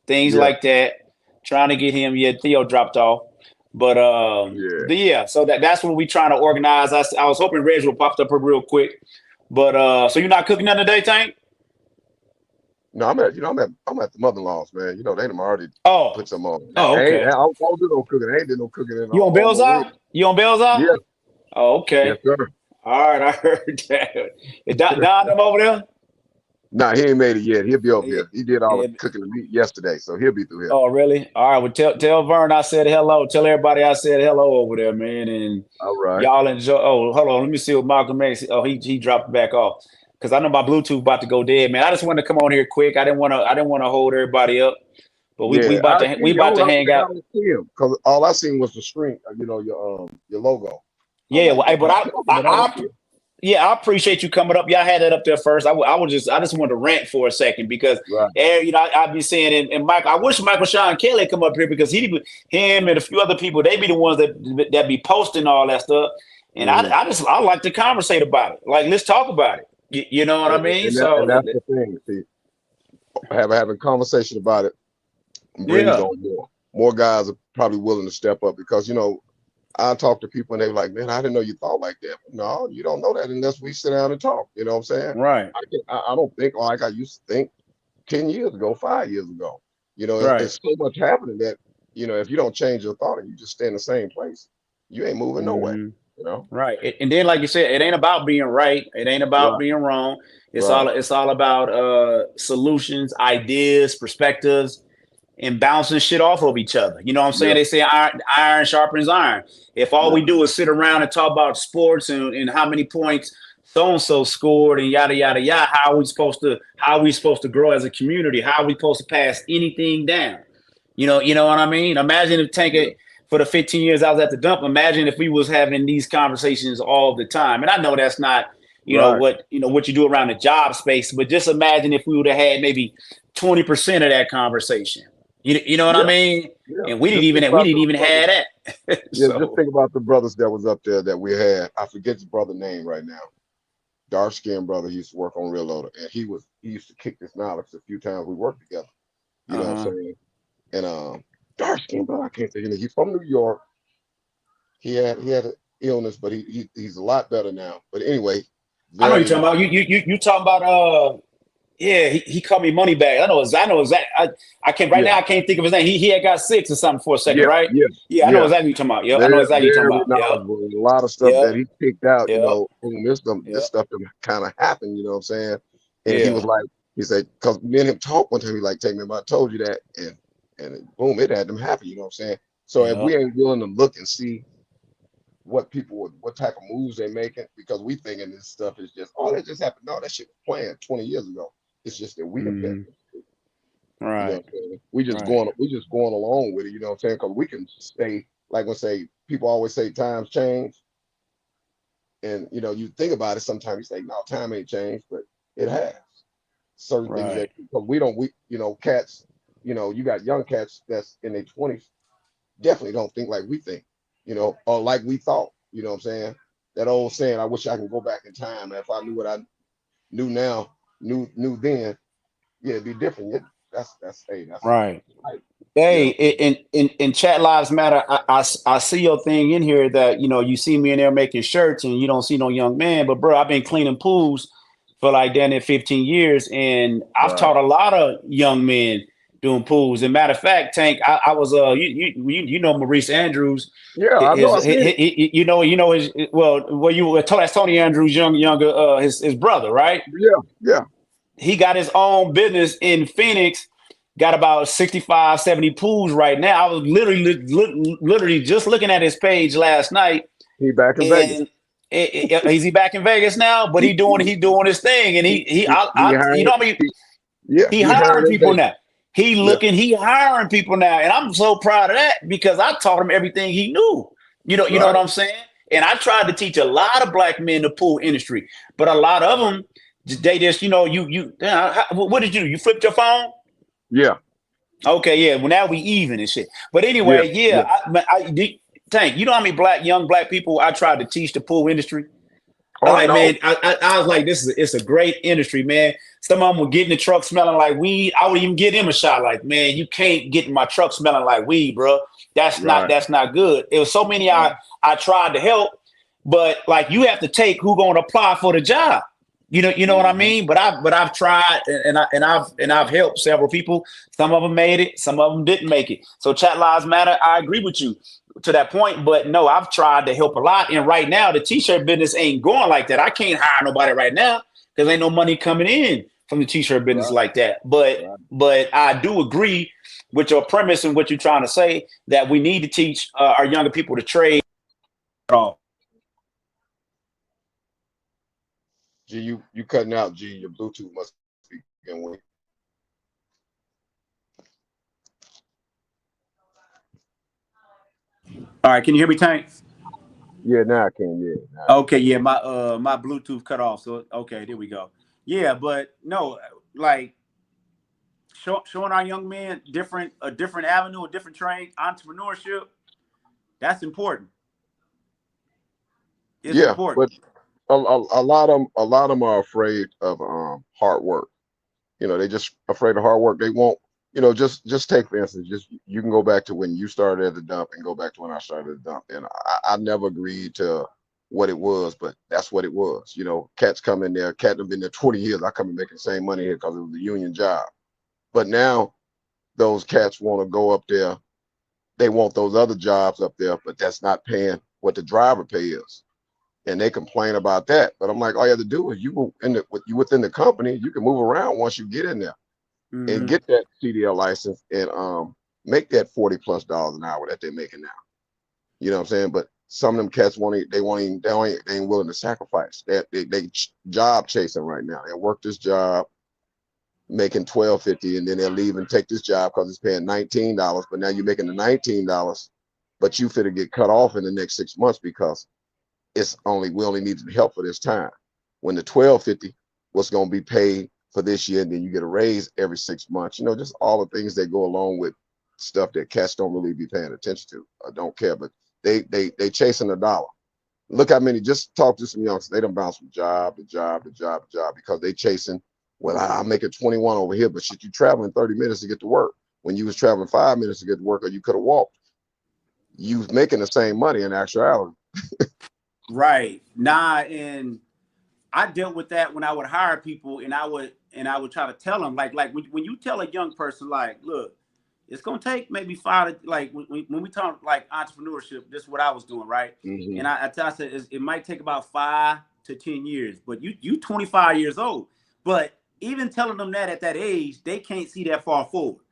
things it. Yeah. like that. Trying to get him. Yeah, Theo dropped off, Yeah. but yeah. So that's what we trying to organize. I was hoping Reg would pop up here real quick, but so you're not cooking nothing today, Tank? No, I'm at the mother-in-law's, man. You know, they done already Oh, put some on. oh, I okay. don't do no cooking. I ain't did no cooking in You on almost a week. Belzar? You on Belzar? Yeah. Oh, Yes, okay. sir. All right, I heard that. Is Don them over there? Nah, he ain't made it yet. He'll be over Yeah, here. He did all the yeah. cooking the meat yesterday, so he'll be through here. Oh, really? All right. Well, tell Vern I said hello. Tell everybody I said hello over there, man. And All right. y'all enjoy. Oh, hold on. Let me see what Malcolm X. Oh, he dropped back off because I know my Bluetooth about to go dead, man. I just wanted to come on here quick. I didn't want to hold everybody up, but Yeah, I see we you. about to hang I out. don't see him because all I seen was the screen. Your logo. I'm Yeah. like, Well, hey, man, but he's talking, but I don't see him. yeah, I appreciate you coming up. Y'all had that up there first. I just wanted to rant for a second because, Right. you know, I'd be saying, and Michael, I wish Michael Sean Kelly come up here because him and a few other people, they be the ones that be posting all that stuff. And Mhm. I like to conversate about it. Like, let's talk about it. You know what I mean? And that's the thing. See, having conversation about it brings yeah, on more. More guys are probably willing to step up because I talk to people and they're like, man, I didn't know you thought like that. No, you don't know that unless we sit down and talk. You know what I'm saying? right, I don't think like I used to think 10 years ago, 5 years ago. right. It's so much happening that, if you don't change your thought and you just stay in the same place, you ain't moving nowhere. Hmm. You know? Right. And then, like you said, it ain't about being right. It ain't about Right, being wrong. right. It's all about solutions, ideas, perspectives, and bouncing shit off of each other. You know what I'm saying? Yeah, They say iron sharpens iron. If all yeah, we do is sit around and talk about sports and how many points so and so scored and yada yada yada, how are we supposed to grow as a community? How are we supposed to pass anything down? You know what I mean? Imagine if yeah. for the 15 years I was at the dump, imagine if we was having these conversations all the time. And I know that's not, Right. what you do around the job space, but just imagine if we would have had maybe 20% of that conversation. You know what I Yeah, mean? yeah. And Just think we about didn't those even brothers. have that. Yeah, just So think about the brothers that was up there that we had. I forget his brother name right now. Dark skinned brother. He used to work on Real Loader, and he used to kick this knowledge a few times we worked together. You know what I'm uh-huh. saying? And dark skinned brother, I can't think of it. He's from New York. He had an illness, but he's a lot better now. But anyway, I know you're very talking about you talking about yeah, he called me Moneybag. I know exactly. I can't right yeah, now. I can't think of his name. He had got 6 or something for a second, yeah, right? yeah, Yeah, I know yeah. exactly what you're talking about. Yep, I know Very exactly what you're very talking about. Yep, knowledgeable. And a lot of stuff yep, that he picked out. yep, boom, this yep, stuff kind of happened. You know what I'm saying? And he yeah. was like, he said, because me and him talked one time. He like, take me, I told you that, and boom, it had them happen. You know what I'm saying? So if Yep. we ain't willing to look and see what type of moves they making, because we thinking this stuff is just, oh, that just happened. No, that shit was planned 20 years ago. It's just that we done Mhm. picked. You know what Right. I'm saying? We just Right. going along with it, you know what I'm saying? Because we can stay, like when say people always say times change. And you know, you think about it, sometimes you say, no, time ain't changed, but it has. Certain things that Right. because we you know, cats, you know, you got young cats that's in their 20s, definitely don't think like we think, you know, or like we thought, you know what I'm saying? That old saying, I wish I can go back in time. If I knew what I knew now, knew then, yeah, it'd be different. Yeah, that's hey, that's Right. right. You Hey, know, in Chat Lives Matter, I see your thing in here that, you see me in there making shirts and you don't see no young man, but bro, I've been cleaning pools for like damn near 15 years, and I've right. taught a lot of young men doing pools. And matter of fact, Tank, I was you know Maurice Andrews, Yeah, I know, his I seen it. you know his well you were told that's Tony Andrews younger his brother, right? Yeah, yeah. He got his own business in Phoenix, got about 65, 70 pools right now. I was literally just looking at his page last night, He back in Vegas. and is he back in Vegas now? But he doing his thing, and He hiring, I mean, yeah, he he hiring hiring in people Vegas. now. Yeah, He hiring people now, and I'm so proud of that because I taught him everything he knew. You know what right. I'm saying? And I tried to teach a lot of black men the pool industry, but a lot of them they just what did you do? You flipped your phone? Yeah, Okay, yeah. Well, now we even and shit. But yeah, anyway, yeah. yeah. Tank, you know how many young black people I tried to teach the pool industry? Oh, I I like, know. man, I was like, it's a great industry, man. Some of them would get in the truck smelling like weed. I would even give him a shot. Like, man, you can't get in my truck smelling like weed, bro. Right, That's not good. It was so many right, I tried to help, but like you have to take who gonna apply for the job. You know what I hmm mean. But I've tried and I've helped several people. Some of them made it, some of them didn't make it. So Chat Lives Matter. I agree with you to that point. But no, I've tried to help a lot. And right now, the t-shirt business ain't going like that. I can't hire nobody right now because ain't no money coming in from the t-shirt business right, like that. But right. I do agree with your premise and what you're trying to say that we need to teach our younger people to trade off. G, you cutting out, G. Your Bluetooth must be getting weak. All right, can you hear me, Tank? Yeah, now I can. Yeah, now I can. Okay, yeah, my Bluetooth cut off. So okay, there we go. Yeah, but no, like showing our young men a different avenue, a different trade, entrepreneurship. That's important. It's Yeah, important. but a lot of them are afraid of hard work. You know, they just afraid of hard work. They won't. You know, just take for instance, just you can go back to when you started at the dump and go back to when I started at the dump, and I never agreed to what it was, but that's what it was. You know, cats come in there. Cat have been there 20 years. I come and making the same money here because it was a union job. But now those cats want to go up there. They want those other jobs up there, but that's not paying what the driver pay is, and they complain about that. But I'm like, all you have to do is you within the company, you can move around once you get in there and Mm-hmm. get that CDL license and make that $40+ an hour that they're making now. You know what I'm saying? But some of them cats they ain't willing to sacrifice. They job chasing right now. They work this job making 12.50 and then they'll leave and take this job because it's paying $19. But now you're making the $19, but you fit to get cut off in the next 6 months because we only needed help for this time. When the 12.50 was going to be paid for this year, and then you get a raise every 6 months. You know, just all the things that go along with stuff that cats don't really be paying attention to or don't care. But they chasing a dollar. Look how many. Just talk to some youngsters. They don't bounce from job to job to job to job because they chasing. Well, I'm making 21 over here, but shit, you traveling 30 minutes to get to work. When you was traveling 5 minutes to get to work, or you could have walked. You was making the same money in actuality. Right. Nah, and I dealt with that when I would hire people, and I would try to tell them like when you tell a young person like, look, it's gonna take maybe like when we talk like entrepreneurship, this is what I was doing, right? Mm-hmm. And I said it might take about 5 to 10 years, but you 25 years old, but even telling them that at that age, they can't see that far forward.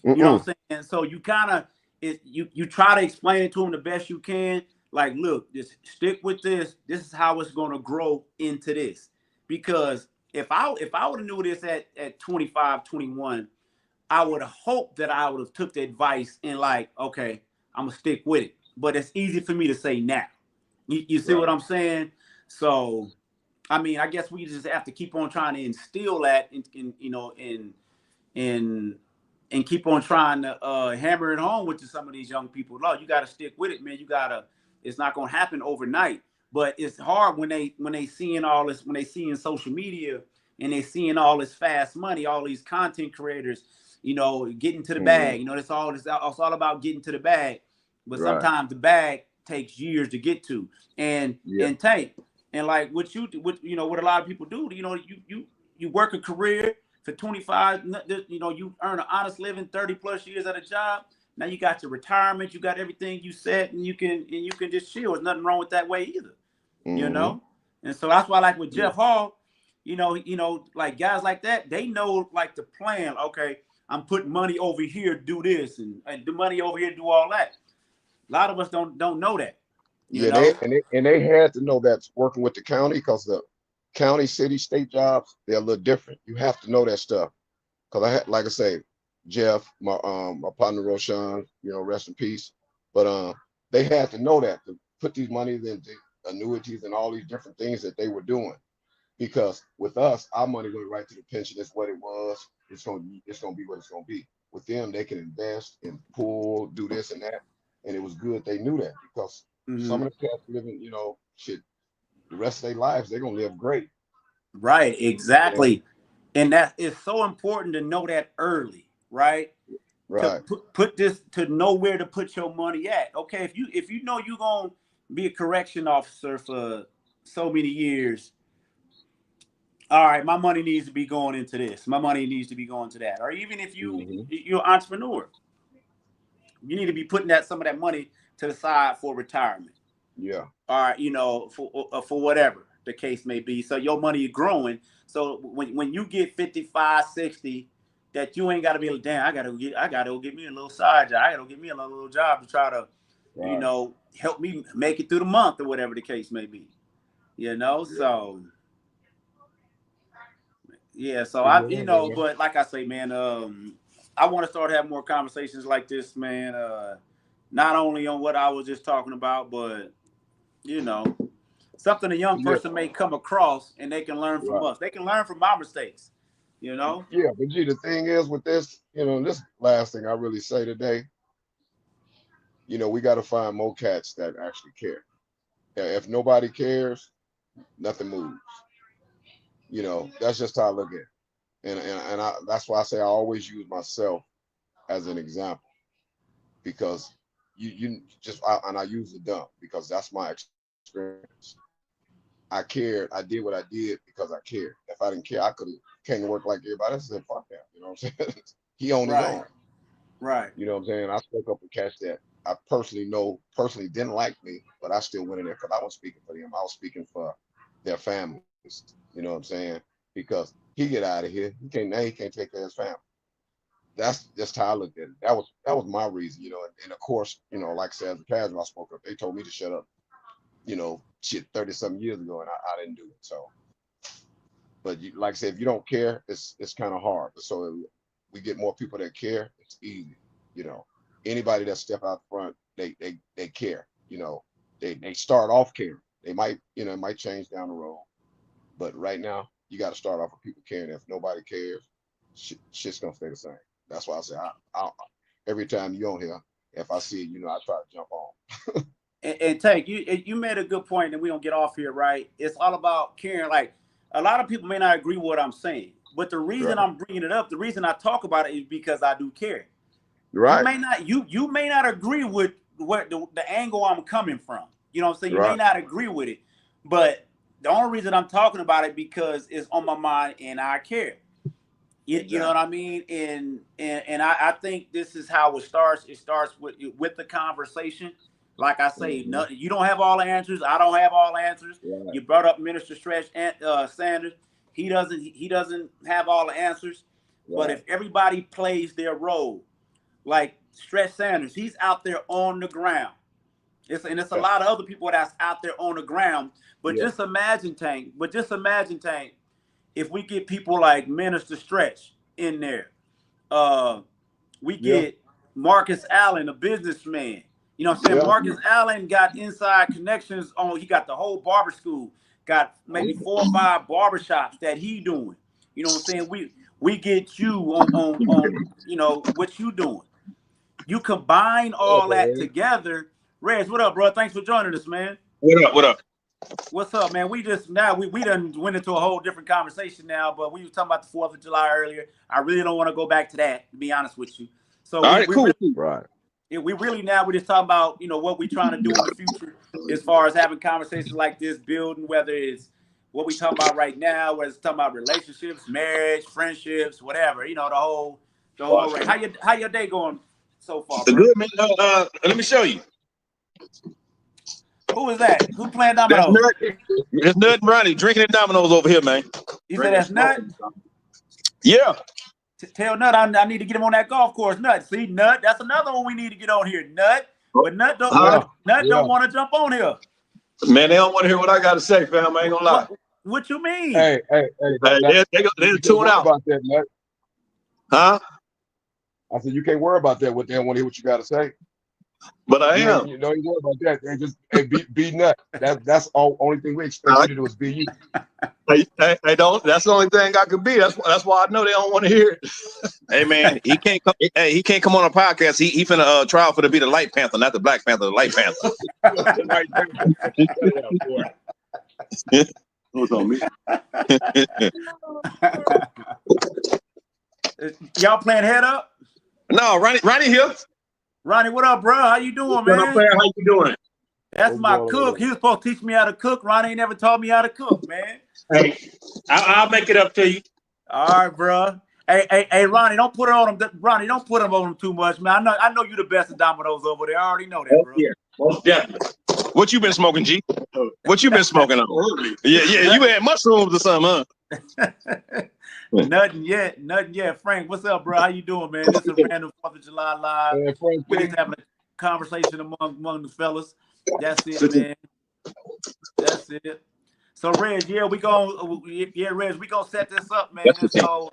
You know Mm-mm. what I'm saying? So you kind of you try to explain it to them the best you can, like, look, just stick with this. This is how it's going to grow into this. Because if I would have knew this at 25, 21, I would have hoped that I would have took the advice and like, okay, I'm gonna stick with it. But it's easy for me to say now. You see what I'm saying? So, I mean, I guess we just have to keep on trying to instill that, in and keep on trying to hammer it home with some of these young people. No, you got to stick with it, man. You gotta. It's not gonna happen overnight, but it's hard when they seeing all this, when they seeing social media and they seeing all this fast money, all these content creators, getting to the bag. It's all about getting to the bag, but sometimes the bag takes years to get to, and take. And like what a lot of people do, you work a career for 25, you earn an honest living, 30 plus years at a job. Now you got your retirement, you got everything you set, and you can just chill. There's nothing wrong with that way either, And so that's why, like with Jeff Hall, like guys like that, they know like the plan. Okay, I'm putting money over here to do this, and the money over here to do all that. A lot of us don't know that. They had to know that working with the county, because the county, city, state jobs, they're a little different. You have to know that stuff. Because like I say, Jeff, my partner Roshan, rest in peace. But they had to know that to put these monies into annuities and all these different things that they were doing. Because with us, our money went right to the pension. That's what it was. It's gonna be what it's gonna be. With them, they can invest and pull, do this and that. And it was good they knew that, because some of the cats living, the rest of their lives, they're gonna live great. Right, exactly. And that is so important to know that early, right? Right. To put this, to know where to put your money at. Okay, if you know you're gonna be a correction officer for so many years, all right, my money needs to be going into this. My money needs to be going to that. Or even if you're an entrepreneur, you need to be putting some of that money to the side for retirement. Yeah. All right, for whatever the case may be. So your money is growing. So when you get 55, 60, that you ain't got to be like, damn, I gotta go get me a little side job. I gotta go get me a little job to try to, help me make it through the month or whatever the case may be. So so but like I say, man, I want to start having more conversations like this, man. Not only on what I was just talking about, but something a young person may come across and they can learn from us. They can learn from my mistakes, Yeah, but gee, the thing is with this, this last thing I really say today, we got to find more cats that actually care. If nobody cares, nothing moves. That's just how I look at it. And that's why I say I always use myself as an example, because I use the dump because that's my experience. I cared. I did what I did because I cared. If I didn't care, I could have came to work like everybody else and said, fuck that. You know what I'm saying? He on his own. Right. You know what I'm saying? I spoke up and catch that. I personally didn't like me, but I still went in there because I was speaking for them. I was speaking for their families. You know what I'm saying? Because he get out of here. He can't take care of his family. That's just how I looked at it. That was my reason, and of course, like I said, as a casual, I spoke up. They told me to shut up, 30 something years ago, and I didn't do it. So, but like I said, if you don't care, it's kind of hard. So we get more people that care, it's easy. Anybody that step out front, they care. They start off caring. They might, it might change down the road, but right now you got to start off with people caring. If nobody cares, shit's gonna stay the same. That's why I say I every time you on here, if I see it, I try to jump on. and Tank, you made a good point, and we don't get off here, right? It's all about caring. Like, a lot of people may not agree with what I'm saying, but the reason I'm bringing it up, the reason I talk about it is because I do care. Right. You may not agree with what the angle I'm coming from. You know what I'm saying? You may not agree with it, but the only reason I'm talking about it because it's on my mind and I care. You know what I mean? And I think this is how it starts. It starts with the conversation. Like I say, you don't have all the answers. I don't have all the answers. Right. You brought up Minister Stretch Sanders. He doesn't have all the answers. Right. But if everybody plays their role, like Stretch Sanders, he's out there on the ground. It's a lot of other people that's out there on the ground. But Yeah. just imagine, Tank. If we get people like Minister Stretch in there, we get Marcus Allen, a businessman. You know what I'm saying? Yeah. Marcus Allen got inside connections on. He got the whole barber school. Got maybe 4 or 5 barbershops that he doing. You know what I'm saying? We get you on you know what you doing. You combine all that together. Reg, what up, bro? Thanks for joining us, man. What up? What's up, man? We done went into a whole different conversation now, but we were talking about the 4th of July earlier. I really don't want to go back to that, to be honest with you. So Cool. We really now we're just talking about, you know, what we're trying to do in the future as far as having conversations like this, building, whether it's what we talking about right now, whether it's talking about relationships, marriage, friendships, whatever, you know, the whole right. How your day going so far, bro? Good, man. Let me show you. Who is that? Who playing dominoes? It's Nut and Ronnie drinking the dominoes over here, man. You said that's Nut? Yeah. Tell Nut I need to get him on that golf course. Nut, see, Nut, that's another one we need to get on here. Nut, but Nut don't want to jump on here. Man, they don't want to hear what I got to say, fam. I ain't gonna lie. What you mean? Hey, they're tune out. About that, Nut. Huh? I said you can't worry about that. What they want to hear what you got to say. But I am. You know, you worry about that. They just be Nut. That's all. Only thing we expect you to do is be you. Hey, don't. That's the only thing I could be. That's why I know they don't want to hear it. Hey, man, he can't come. Hey, he can't come on a podcast. He finna try for to be the Light Panther, not the Black Panther. The Light Panther. What's on me? Y'all playing head up? No, Ronnie here. Ronnie, what up, bro? How you doing, man? How you doing? That's my cook. He was supposed to teach me how to cook. Ronnie ain't never taught me how to cook, man. Hey, I'll make it up to you. All right, bro. Hey, Ronnie, don't put it on him. Ronnie, don't put him on him too much, man. I know you the best of dominoes over there. I already know that, bro. Yeah, most definitely. What you been smoking, G? What you been smoking on? Yeah. You had mushrooms or something, huh? Nothing yet. Frank, what's up, bro? How you doing, man? This is a random 4th of July live. We're just having a conversation among the fellas. That's it, man. That's it. So, Reg, we gonna set this up, man. This whole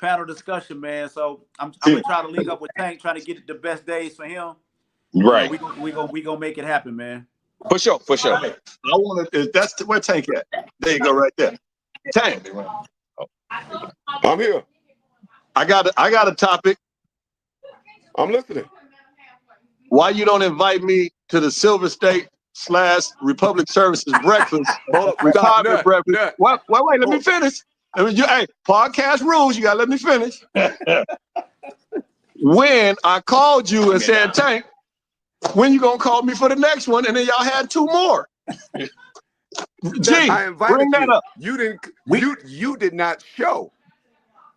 panel discussion, man. So I'm gonna try to link up with Tank, trying to get the best days for him. Right. We gonna make it happen, man. For sure. I want to. That's where Tank at. There you go, right there. Tank. I'm here. I got a topic. I'm listening. Why you don't invite me to the Silver State / Republic Services breakfast? Retirement breakfast. Wait, let me finish. Hey, podcast rules, you gotta let me finish. When I called you and said, Tank, when you gonna call me for the next one? And then y'all had 2 more. G, I invited bring that up. You didn't. You did not show.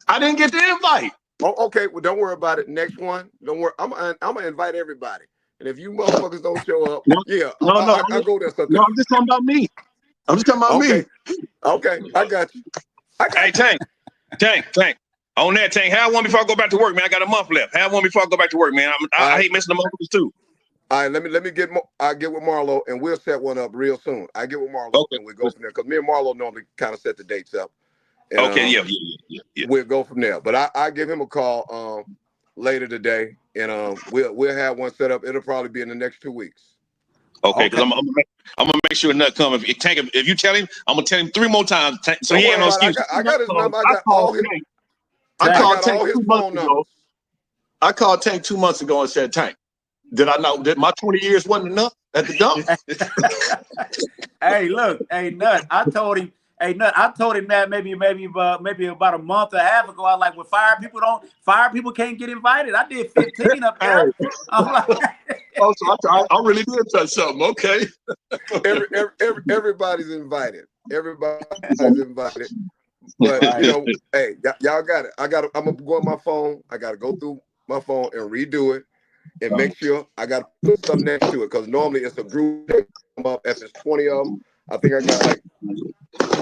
I didn't get the invite. Oh, okay. Well, don't worry about it. Next one. Don't worry. I'm gonna invite everybody. And if you motherfuckers don't show up, I'll go there. No, I'm just talking about me. Me. Okay, I got you. Hey, Tank. On that, Tank, have one before I go back to work, man. I got a month left. Have one before I go back to work, man. I hate missing the months too. All right, let me get. I get with Marlo, and we'll set one up real soon. I get with Marlo, and we'll go from there. Because me and Marlo normally kind of set the dates up. And, okay, yeah. We'll go from there. But I give him a call later today, and we'll have one set up. It'll probably be in the next 2 weeks. Okay, because I'm gonna make sure Nut come. If you tell him, I'm gonna tell him 3 more times. So he ain't no excuse. I got his number. I got all his. I called Tank 2 months ago. I called Tank 2 months ago and said, Tank, did I know that my 20 years wasn't enough at the dump? Hey, look, Nut. I told him that maybe about a month and a half ago. I was like, well, fire people can't get invited. I did 15 up there. I'm like, oh, so I really did touch something. Okay. Everybody's invited. Everybody's invited. But hey, y'all got it. I'm gonna go on my phone. I gotta go through my phone and redo it and make sure I gotta put something next to it, because normally it's a group that come up. If it's 20 of them, I think I got like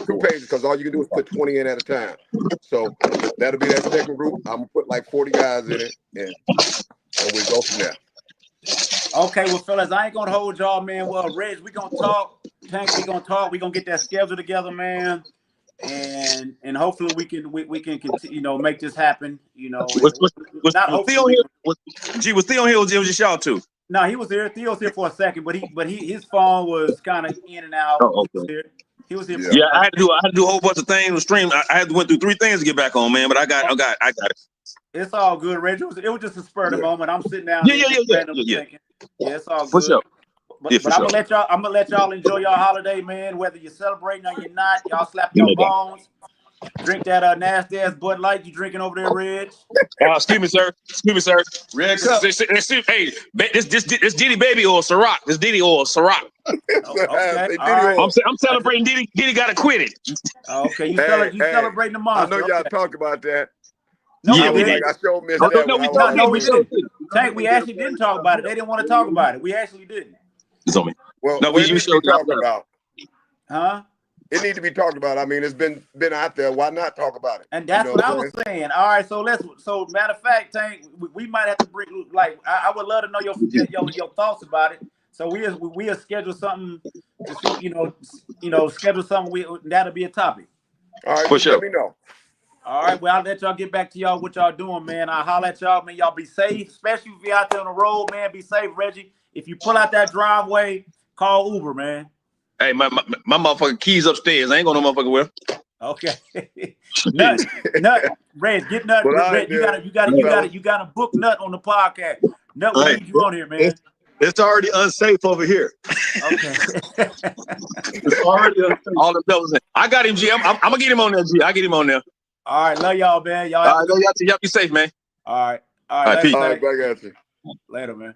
2 pages, because all you can do is put 20 in at a time. So that'll be that second group. I'm gonna put like 40 guys in it, and we'll go from there. Okay, well, fellas, I ain't gonna hold y'all, man. Well, Reg, we gonna talk. Tank, we gonna talk. We gonna get that schedule together, man. And hopefully we can continue, make this happen. Was Theo here? Was Theo here? Was it just y'all two? No, he was here. Theo's here for a second, but his phone was kind of in and out. Oh, okay. He was here. Yeah, I had to do a whole bunch of things with stream. I had to went through 3 things to get back on, man. But I got it. It's all good, Reg. It was just a spur of the moment. I'm sitting down. Yeah. Yeah, it's all good. For sure. But I'm gonna let y'all enjoy your holiday, man. Whether you're celebrating or you're not, y'all slap your bones. Drink that nasty ass Bud Light you drinking over there, Reg. Excuse me, sir. Red cup. Hey, this Diddy baby oil, Ciroc. This Diddy oil, Ciroc. Okay. Right. I'm celebrating Diddy. Diddy got acquitted. Okay, you celebrating the monster. I know y'all talked about that. No, yeah, we did. I sure missed that. No, we didn't. Tank, we actually didn't talk about it. They didn't want to talk about it. We actually didn't. It's on me. Well, no, we need to be talking about. Huh? It needs to be talked about. I mean, it's been out there. Why not talk about it? And that's what I was saying. All right, so matter of fact, Tank, we might have to bring, like, I would love to know your thoughts about it. So we'll schedule something to schedule something. That'll be a topic. All right, for sure. Let me know. All right, well, I'll let y'all get back to y'all what y'all doing, man. I'll holler at y'all, man. Y'all be safe, especially if you're out there on the road, man. Be safe, Reggie. If you pull out that driveway, call Uber, man. Hey, my motherfucking keys upstairs. I ain't going no motherfucking where. Okay. Nut, Reg, get Nut. Well, Reg, you gotta book Nut on the podcast. Nut, we need you on here, man. It's already unsafe over here. Okay. It's already unsafe. All the fellas. I got him, G. I'm gonna get him on there, G. I get him on there. All right, love y'all, man. Y'all be safe, man. All right. All right, peace. All right, back at you. Later, man.